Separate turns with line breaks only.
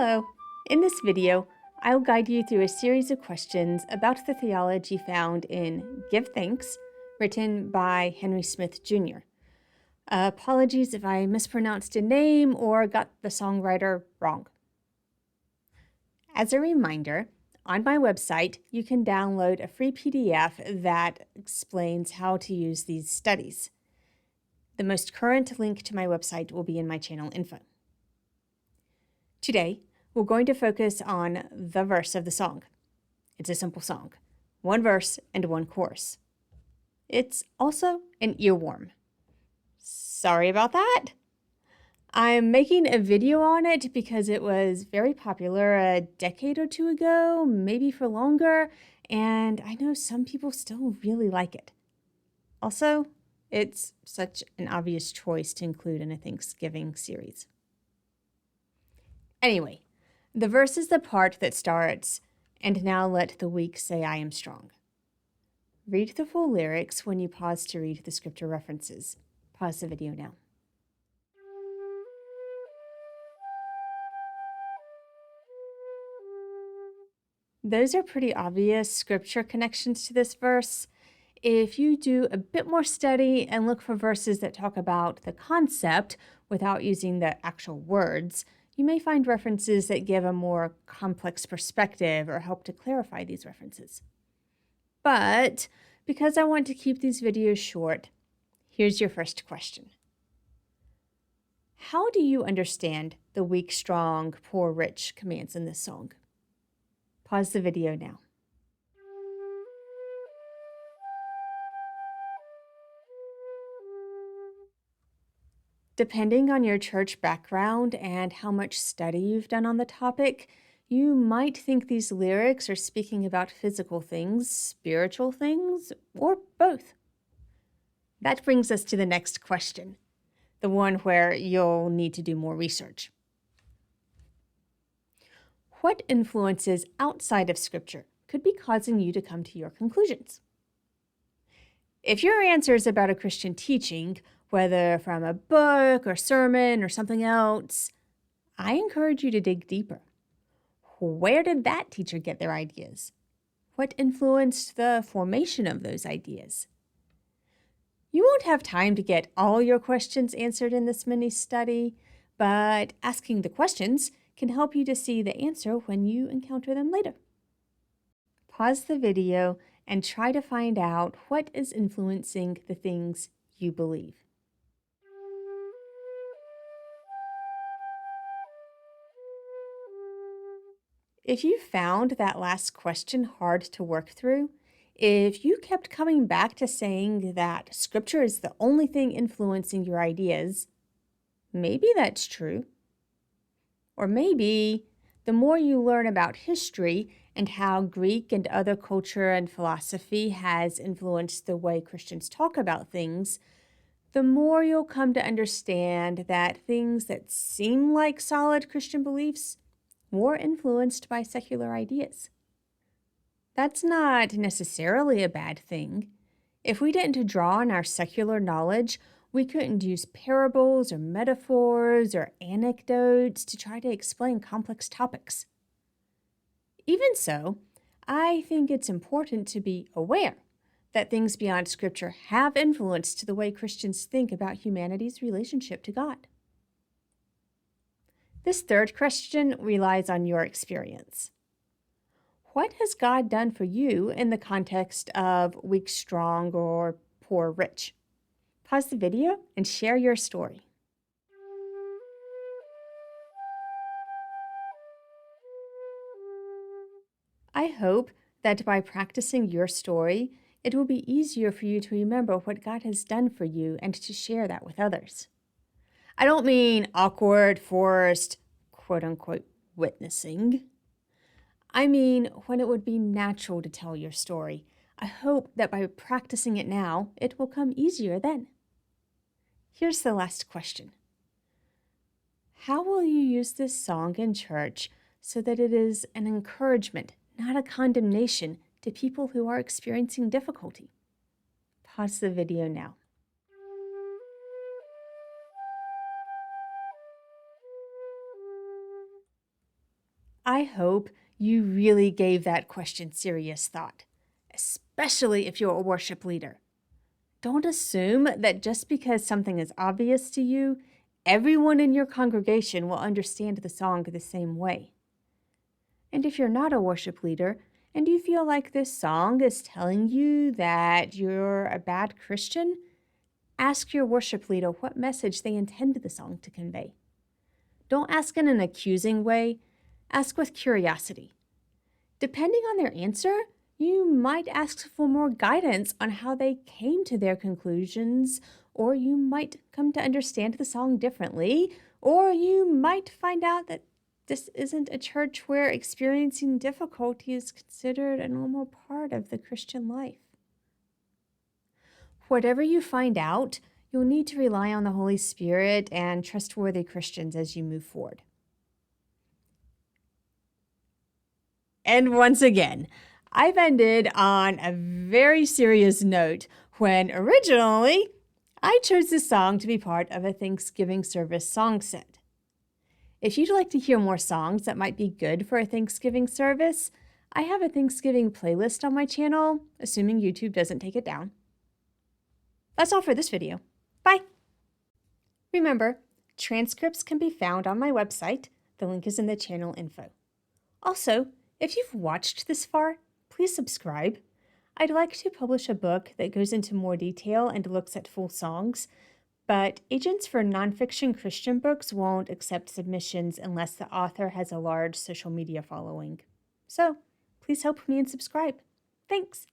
Hello! In this video, I'll guide you through a series of questions about the theology found in Give Thanks, written by Henry Smith Jr. Apologies if I mispronounced a name or got the songwriter wrong. As a reminder, on my website, you can download a free PDF that explains how to use these studies. The most current link to my website will be in my channel info. Today, we're going to focus on the verse of the song. It's a simple song, one verse and one chorus. It's also an earworm. Sorry about that. I'm making a video on it because it was very popular a decade or two ago, maybe for longer, and I know some people still really like it. Also, it's such an obvious choice to include in a Thanksgiving series. Anyway, the verse is the part that starts, "And now let the weak say I am strong." Read the full lyrics when you pause to read the scripture references. Pause the video now. Those are pretty obvious scripture connections to this verse. If you do a bit more study and look for verses that talk about the concept without using the actual words, you may find references that give a more complex perspective or help to clarify these references. But because I want to keep these videos short, here's your first question. How do you understand the weak, strong, poor, rich commands in this song? Pause the video now. Depending on your church background and how much study you've done on the topic, you might think these lyrics are speaking about physical things, spiritual things, or both. That brings us to the next question, the one where you'll need to do more research. What influences outside of Scripture could be causing you to come to your conclusions? If your answer is about a Christian teaching, whether from a book or sermon or something else, I encourage you to dig deeper. Where did that teacher get their ideas? What influenced the formation of those ideas? You won't have time to get all your questions answered in this mini study, but asking the questions can help you to see the answer when you encounter them later. Pause the video and try to find out what is influencing the things you believe. If you found that last question hard to work through, if you kept coming back to saying that Scripture is the only thing influencing your ideas, maybe that's true. Or maybe the more you learn about history and how Greek and other culture and philosophy has influenced the way Christians talk about things, the more you'll come to understand that things that seem like solid Christian beliefs were influenced by secular ideas. That's not necessarily a bad thing. If we didn't draw on our secular knowledge, we couldn't use parables or metaphors or anecdotes to try to explain complex topics. Even so, I think it's important to be aware that things beyond Scripture have influenced the way Christians think about humanity's relationship to God. This third question relies on your experience. What has God done for you in the context of weak, strong, or poor, rich? Pause the video and share your story. I hope that by practicing your story, it will be easier for you to remember what God has done for you and to share that with others. I don't mean awkward, forced, quote-unquote, witnessing. I mean when it would be natural to tell your story. I hope that by practicing it now, it will come easier then. Here's the last question. How will you use this song in church so that it is an encouragement, not a condemnation, to people who are experiencing difficulty? Pause the video now. I hope you really gave that question serious thought, especially if you're a worship leader. Don't assume that just because something is obvious to you, everyone in your congregation will understand the song the same way. And if you're not a worship leader and you feel like this song is telling you that you're a bad Christian, ask your worship leader what message they intend the song to convey. Don't ask in an accusing way, ask with curiosity. Depending on their answer, you might ask for more guidance on how they came to their conclusions, or you might come to understand the song differently, or you might find out that this isn't a church where experiencing difficulty is considered a normal part of the Christian life. Whatever you find out, you'll need to rely on the Holy Spirit and trustworthy Christians as you move forward. And once again, I've ended on a very serious note when originally I chose this song to be part of a Thanksgiving service song set. If you'd like to hear more songs that might be good for a Thanksgiving service, I have a Thanksgiving playlist on my channel, assuming YouTube doesn't take it down. That's all for this video. Bye! Remember, transcripts can be found on my website. The link is in the channel info. Also, if you've watched this far, please subscribe. I'd like to publish a book that goes into more detail and looks at full songs, but agents for nonfiction Christian books won't accept submissions unless the author has a large social media following. So, please help me and subscribe. Thanks!